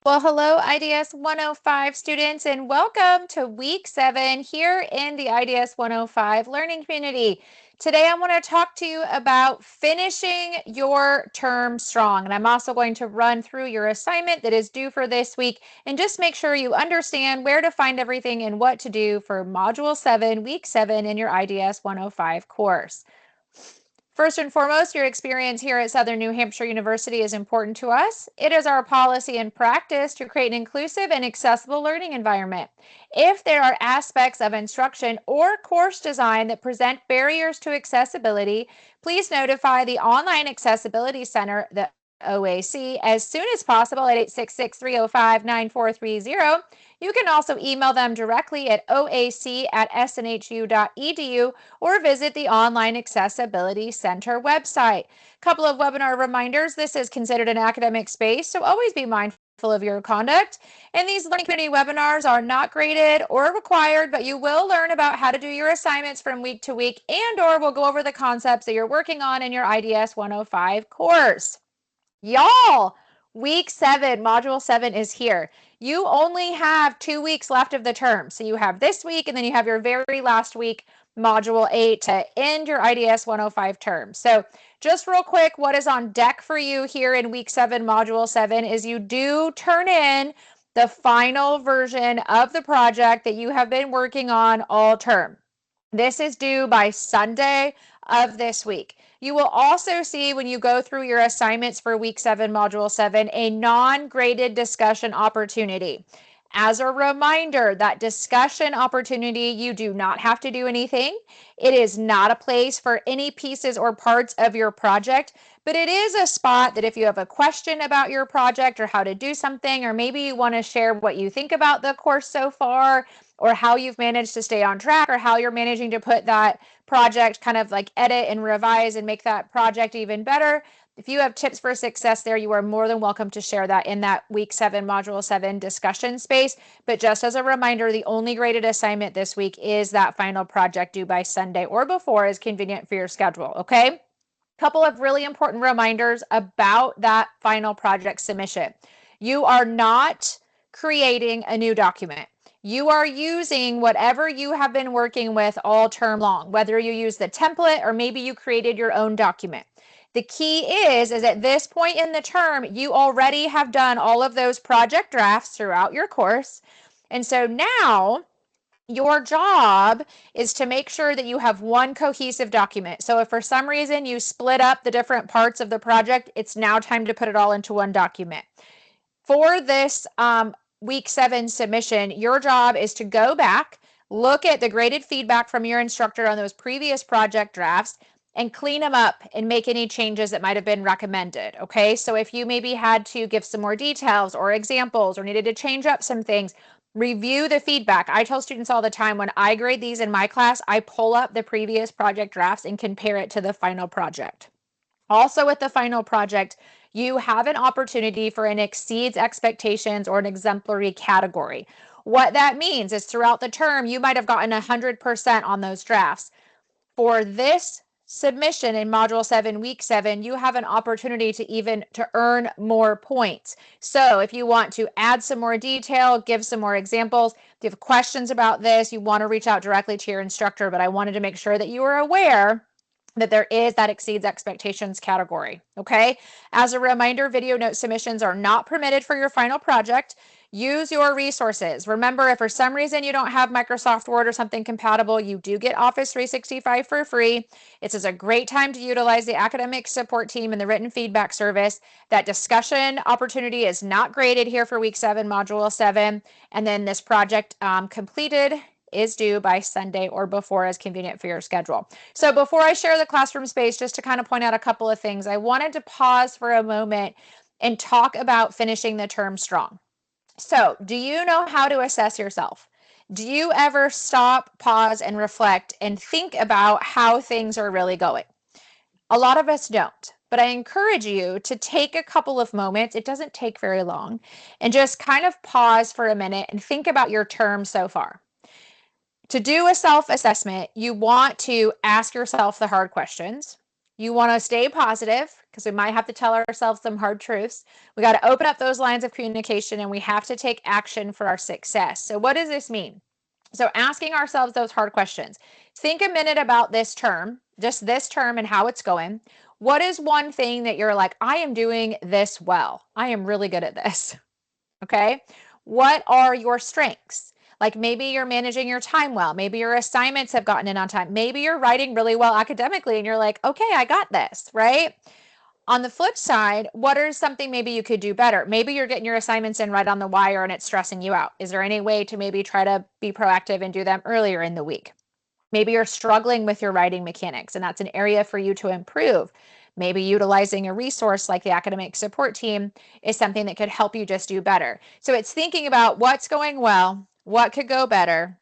Well, hello, IDS 105 students, and welcome to week 7 here in the IDS 105 learning community. Today, I want to talk to you about finishing your term strong. And I'm also going to run through your assignment that is due for this week and just make sure you understand where to find everything and what to do for Module 7, Week 7 in your IDS 105 course. First and foremost, your experience here at Southern New Hampshire University is important to us. It is our policy and practice to create an inclusive and accessible learning environment. If there are aspects of instruction or course design that present barriers to accessibility, please notify the Online Accessibility Center, the OAC, as soon as possible at 866-305-9430. You can also email them directly at oac@snhu.edu or visit the Online Accessibility Center website. Couple of webinar reminders. This is considered an academic space, so always be mindful of your conduct. And these learning community webinars are not graded or required, but you will learn about how to do your assignments from week to week, and or we'll go over the concepts that you're working on in your IDS 105 course. Y'all, week 7, module 7 is here. You only have 2 weeks left of the term. So you have this week and then you have your very last week, module 8, to end your IDS 105 term. So just real quick, what is on deck for you here in week 7, module 7 is you do turn in the final version of the project that you have been working on all term. This is due by Sunday of this week. You will also see when you go through your assignments for week 7, module 7, a non-graded discussion opportunity. As a reminder, that discussion opportunity, you do not have to do anything. It is not a place for any pieces or parts of your project, but it is a spot that if you have a question about your project or how to do something, or maybe you want to share what you think about the course so far, or how you've managed to stay on track, or how you're managing to put that project kind of like edit and revise and make that project even better. If you have tips for success there, you are more than welcome to share that in that week 7, module 7 discussion space. But just as a reminder, the only graded assignment this week is that final project due by Sunday or before, is convenient for your schedule, okay? Couple of really important reminders about that final project submission. You are not creating a new document. You are using whatever you have been working with all term long, whether you use the template or maybe you created your own document. The key is at this point in the term, you already have done all of those project drafts throughout your course. And so now your job is to make sure that you have one cohesive document. So if for some reason you split up the different parts of the project, it's now time to put it all into one document. For this week 7 submission, your job is to go back, look at the graded feedback from your instructor on those previous project drafts, and clean them up and make any changes that might have been recommended. Okay, so if you maybe had to give some more details or examples or needed to change up some things, review the feedback. I tell students all the time, when I grade these in my class, I pull up the previous project drafts and compare it to the final project. Also, with the final project, you have an opportunity for an exceeds expectations or an exemplary category. What that means is throughout the term, you might have gotten 100% on those drafts. For this submission in module 7, week 7, you have an opportunity to earn more points. So if you want to add some more detail, give some more examples, if you have questions about this, you want to reach out directly to your instructor, but I wanted to make sure that you are aware that there is that exceeds expectations category. Okay. As a reminder, video note submissions are not permitted for your final project. Use your resources. Remember, if for some reason you don't have Microsoft Word or something compatible, you do get Office 365 for free. It's a great time to utilize the academic support team and the written feedback service. That discussion opportunity is not graded here for week 7, module 7. And then this project completed is due by Sunday or before, as convenient for your schedule. So before I share the classroom space, just to kind of point out a couple of things, I wanted to pause for a moment and talk about finishing the term strong. So do you know how to assess yourself? Do you ever stop, pause, and reflect and think about how things are really going? A lot of us don't, but I encourage you to take a couple of moments, it doesn't take very long, and just kind of pause for a minute and think about your term so far. To do a self-assessment, you want to ask yourself the hard questions. You want to stay positive because we might have to tell ourselves some hard truths. We got to open up those lines of communication and we have to take action for our success. So, what does this mean? So, asking ourselves those hard questions. Think a minute about this term, just this term and how it's going. What is one thing that you're like, I am doing this well? I am really good at this. Okay. What are your strengths? Like maybe you're managing your time well. Maybe your assignments have gotten in on time. Maybe you're writing really well academically and you're like, okay, I got this, right? On the flip side, what is something maybe you could do better? Maybe you're getting your assignments in right on the wire and it's stressing you out. Is there any way to maybe try to be proactive and do them earlier in the week? Maybe you're struggling with your writing mechanics, and that's an area for you to improve. Maybe utilizing a resource like the academic support team is something that could help you just do better. So it's thinking about what's going well, what could go better,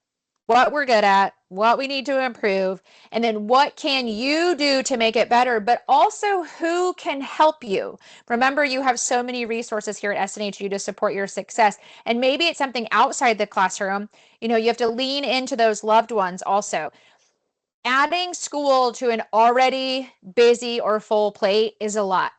what we're good at, what we need to improve, and then what can you do to make it better, but also who can help you. Remember, you have so many resources here at SNHU to support your success, and maybe it's something outside the classroom. You have to lean into those loved ones also. Adding school to an already busy or full plate is a lot.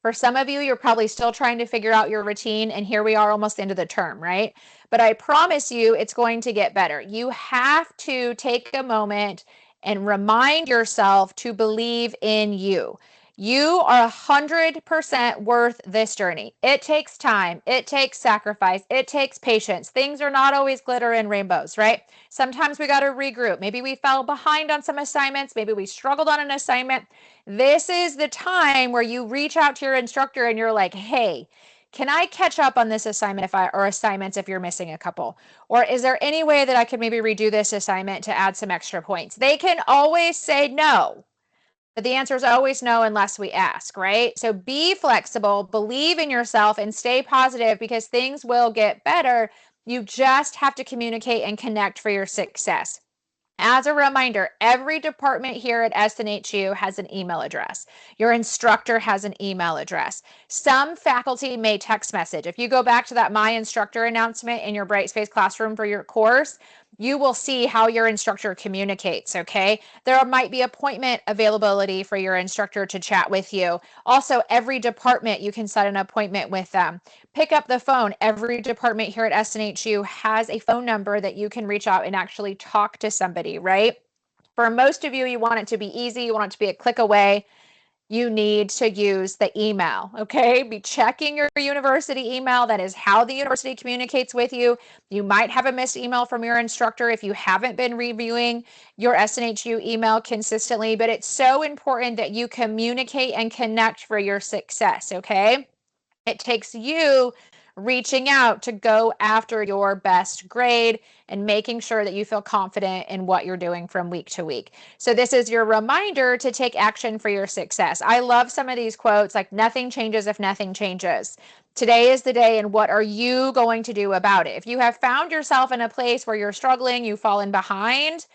For some of you, you're probably still trying to figure out your routine, and here we are almost into the term, right? But I promise you it's going to get better. You have to take a moment and remind yourself to believe in you. You are 100% worth this journey. It takes time, it takes sacrifice, it takes patience. Things are not always glitter and rainbows, right? Sometimes we got to regroup. Maybe we fell behind on some assignments, maybe we struggled on an assignment. This is the time where you reach out to your instructor and you're like, hey, can I catch up on this assignment or assignments if you're missing a couple? Or is there any way that I could maybe redo this assignment to add some extra points? They can always say no, but the answer is always no unless we ask, right? So be flexible, believe in yourself, and stay positive because things will get better. You just have to communicate and connect for your success. As a reminder, every department here at SNHU has an email address. Your instructor has an email address. Some faculty may text message. If you go back to that My Instructor announcement in your Brightspace Classroom for your course, you will see how your instructor communicates, okay? There might be appointment availability for your instructor to chat with you. Also, every department, you can set an appointment with them. Pick up the phone. Every department here at SNHU has a phone number that you can reach out and actually talk to somebody, right? For most of you, you want it to be easy. You want it to be a click away. You need to use the email, okay? Be checking your university email. That is how the university communicates with you. You might have a missed email from your instructor if you haven't been reviewing your SNHU email consistently, but it's so important that you communicate and connect for your success, okay? It takes you reaching out to go after your best grade and making sure that you feel confident in what you're doing from week to week. So this is your reminder to take action for your success. I love some of these quotes like nothing changes if nothing changes. Today is the day, and what are you going to do about it? If you have found yourself in a place where you're struggling, you've fallen behind,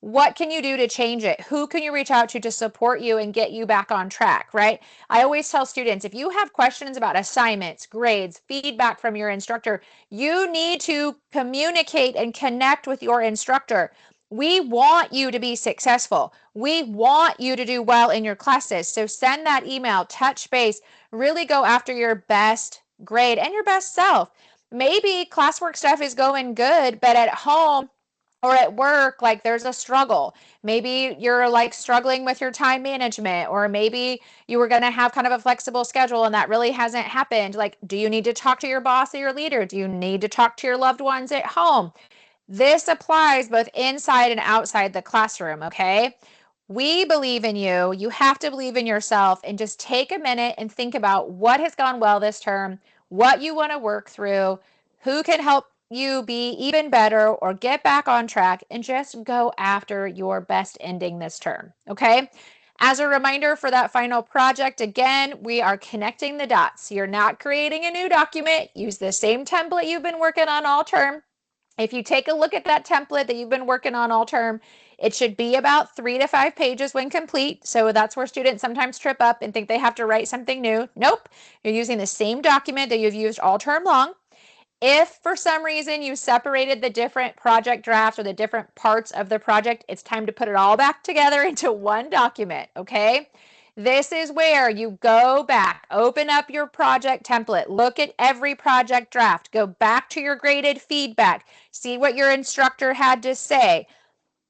what can you do to change it? Who can you reach out to support you and get you back on track, right? I always tell students, if you have questions about assignments, grades, feedback from your instructor, you need to communicate and connect with your instructor. We want you to be successful. We want you to do well in your classes. So send that email, touch base, really go after your best grade and your best self. Maybe classwork stuff is going good, but at home, or at work, like there's a struggle. Maybe you're like struggling with your time management, or maybe you were going to have kind of a flexible schedule and that really hasn't happened. Like, do you need to talk to your boss or your leader? Do you need to talk to your loved ones at home? This applies both inside and outside the classroom, okay? We believe in you. You have to believe in yourself and just take a minute and think about what has gone well this term, what you want to work through, who can help you be even better or get back on track, and just go after your best ending this term, okay? As a reminder for that final project, again, we are connecting the dots. You're not creating a new document. Use the same template you've been working on all term. If you take a look at that template that you've been working on all term, it should be about 3 to 5 pages when complete. So that's where students sometimes trip up and think they have to write something new. Nope, you're using the same document that you've used all term long. If for some reason you separated the different project drafts or the different parts of the project, it's time to put it all back together into one document, okay? This is where you go back, open up your project template, look at every project draft, go back to your graded feedback, see what your instructor had to say.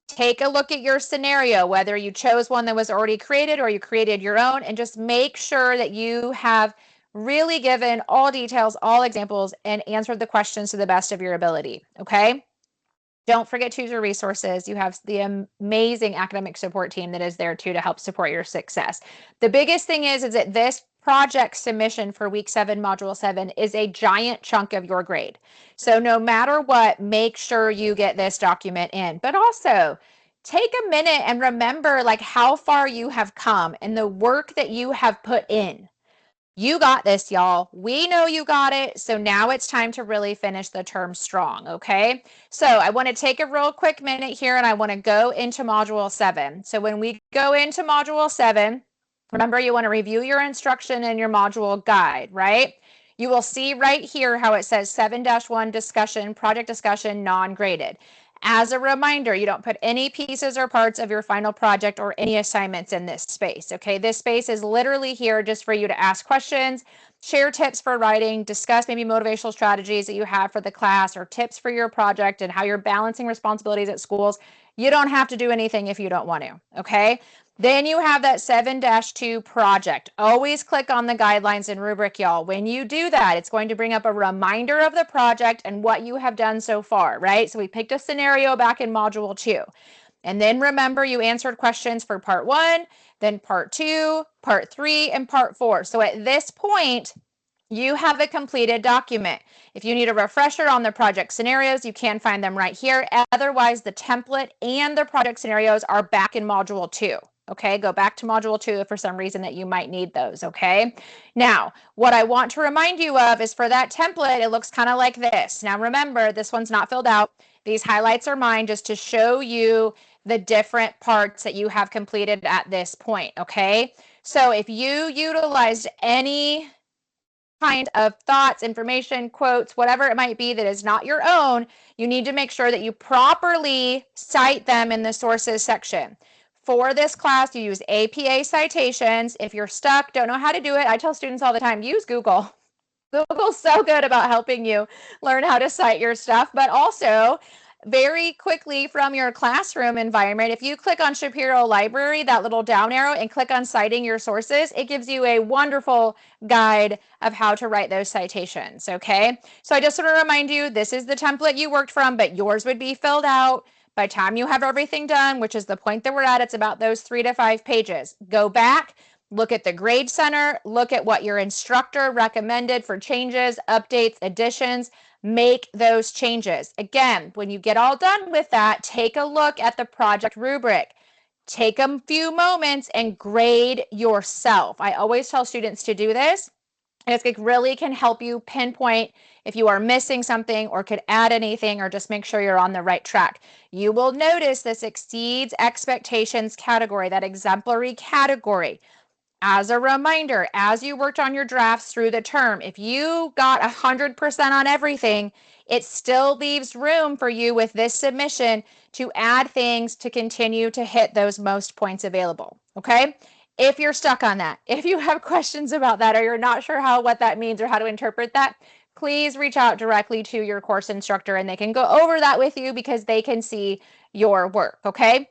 Take a look at your scenario, whether you chose one that was already created or you created your own, and just make sure that you have really given all details, all examples, and answered the questions to the best of your ability, okay? Don't forget to use your resources. You have the amazing academic support team that is there too to help support your success. The biggest thing is that this project submission for week 7, module 7 is a giant chunk of your grade. So no matter what, make sure you get this document in. But also, take a minute and remember like how far you have come and the work that you have put in. You got this, y'all. We know you got it. So now it's time to really finish the term strong, okay? So I want to take a real quick minute here and I want to go into module 7. So when we go into module 7, remember you want to review your instruction and your module guide, right? You will see right here how it says 7-1 discussion, project discussion, non-graded. As a reminder, you don't put any pieces or parts of your final project or any assignments in this space, okay? This space is literally here just for you to ask questions, share tips for writing, discuss maybe motivational strategies that you have for the class or tips for your project and how you're balancing responsibilities at schools. You don't have to do anything if you don't want to, okay? Then you have that 7-2 project. Always click on the guidelines and rubric, y'all. When you do that, it's going to bring up a reminder of the project and what you have done so far, right? So we picked a scenario back in module 2. And then remember you answered questions for part 1, then part 2, part 3, and part 4. So at this point, you have a completed document. If you need a refresher on the project scenarios, you can find them right here. Otherwise, the template and the project scenarios are back in module 2. Okay, go back to module 2 if for some reason that you might need those, okay? Now, what I want to remind you of is for that template, it looks kind of like this. Now remember, this one's not filled out. These highlights are mine just to show you the different parts that you have completed at this point, okay? So if you utilized any kind of thoughts, information, quotes, whatever it might be that is not your own, you need to make sure that you properly cite them in the sources section. For this class, you use APA citations. If you're stuck, don't know how to do it, I tell students all the time, use Google. Google's so good about helping you learn how to cite your stuff, but also very quickly from your classroom environment, if you click on Shapiro Library, that little down arrow, and click on citing your sources, it gives you a wonderful guide of how to write those citations, okay? So I just want to remind you, this is the template you worked from, but yours would be filled out by the time you have everything done, which is the point that we're at. It's about those 3 to 5 pages. Go back, look at the grade center, look at what your instructor recommended for changes, updates, additions, make those changes. Again, when you get all done with that, take a look at the project rubric. Take a few moments and grade yourself. I always tell students to do this. And it really can help you pinpoint if you are missing something or could add anything or just make sure you're on the right track. You will notice this exceeds expectations category, that exemplary category. As a reminder, as you worked on your drafts through the term, if you got 100% on everything, it still leaves room for you with this submission to add things to continue to hit those most points available, okay? If you're stuck on that, if you have questions about that or you're not sure what that means or how to interpret that, please reach out directly to your course instructor and they can go over that with you because they can see your work, okay?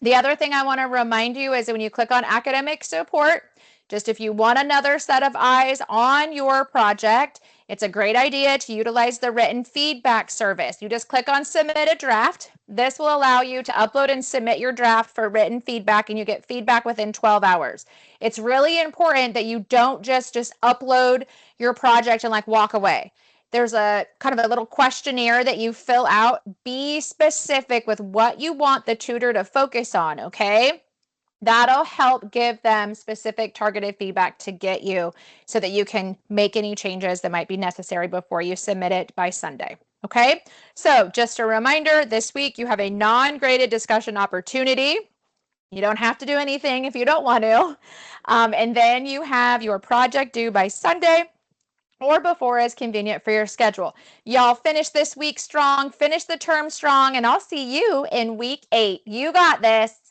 The other thing I want to remind you is when you click on academic support, just if you want another set of eyes on your project, it's a great idea to utilize the written feedback service. You just click on submit a draft. This will allow you to upload and submit your draft for written feedback and you get feedback within 12 hours. It's really important that you don't just upload your project and like walk away. There's a kind of a little questionnaire that you fill out. Be specific with what you want the tutor to focus on, okay? That'll help give them specific targeted feedback to get you so that you can make any changes that might be necessary before you submit it by Sunday. Okay, so just a reminder, this week you have a non-graded discussion opportunity. You don't have to do anything if you don't want to. And then you have your project due by Sunday. or before as convenient for your schedule. Y'all finish this week strong, finish the term strong, and I'll see you in week 8. You got this.